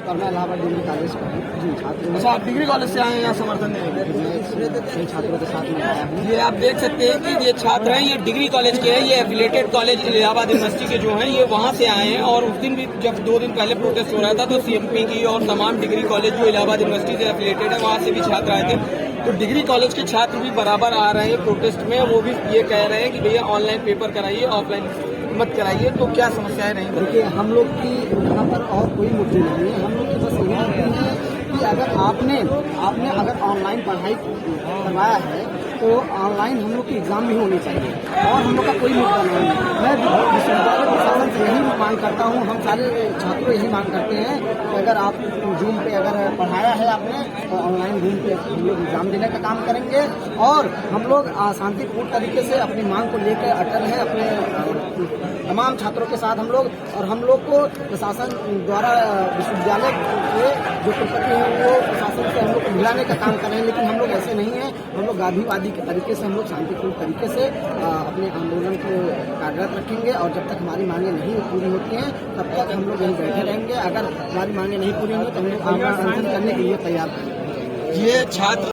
और मैं Allahabad degree college का हूँ जी छात्र। अच्छा, आप डिग्री कॉलेज से आए हैं यहाँ समर्थन देने? मैं छात्रों के साथ में आया हूँ। ये आप देख सकते हैं कि ये छात्र हैं, ये डिग्री कॉलेज के हैं, ये एफिलेटेड कॉलेज इलाहाबाद यूनिवर्सिटी के जो हैं ये वहाँ से आए हैं। और उस दिन भी जब 2 दिन पहले प्रोटेस्ट हो रहा था तो सीएमपी की और तमाम डिग्री कॉलेज जो इलाहाबाद यूनिवर्सिटी से एफिलेटेड है वहाँ से भी छात्र आए थे। तो डिग्री कॉलेज के छात्र भी बराबर आ रहे हैं प्रोटेस्ट में। वो भी ये कह रहे हैं कि भैया ऑनलाइन पेपर कराइए, ऑफलाइन मत कराइए। तो क्या समस्याएं रही? देखिए, हम लोग की यहाँ पर और कोई मुद्दे नहीं है। हम लोग की बस यही मुद्दे है कि अगर आपने अगर ऑनलाइन पढ़ाई करवाया है तो ऑनलाइन हम लोग की एग्जाम भी होनी चाहिए और हम लोग का कोई मुद्दा नहीं है। मैं विश्वविद्यालय प्रशासन से यही मांग करता हूँ, हम सारे छात्रों यही मांग करते हैं कि अगर आप जूम पे अगर पढ़ाया है आपने तो ऑनलाइन जूम पे हम लोग एग्जाम देने का काम करेंगे। और हम लोग शांतिपूर्ण तरीके से अपनी मांग को लेकर अटल है अपने तमाम छात्रों के साथ हम लोग। और हम लोग को प्रशासन द्वारा विश्वविद्यालय के जो कुलपति हैं वो प्रशासन से हम लोग को मिलाने का काम कर रहे हैं, लेकिन हम लोग ऐसे नहीं हैं। हम लोग गांधीवादी के तरीके से हम लोग शांतिपूर्ण तरीके से अपने आंदोलन को कार्यरत रखेंगे। और जब तक हमारी मांगे नहीं पूरी होती हैं तब तक हम लोग यहीं बैठे रहेंगे। अगर हमारी मांगे नहीं पूरी होंगी तो हम लोग आंदोलन करने के लिए तैयार हैं। ये छात्र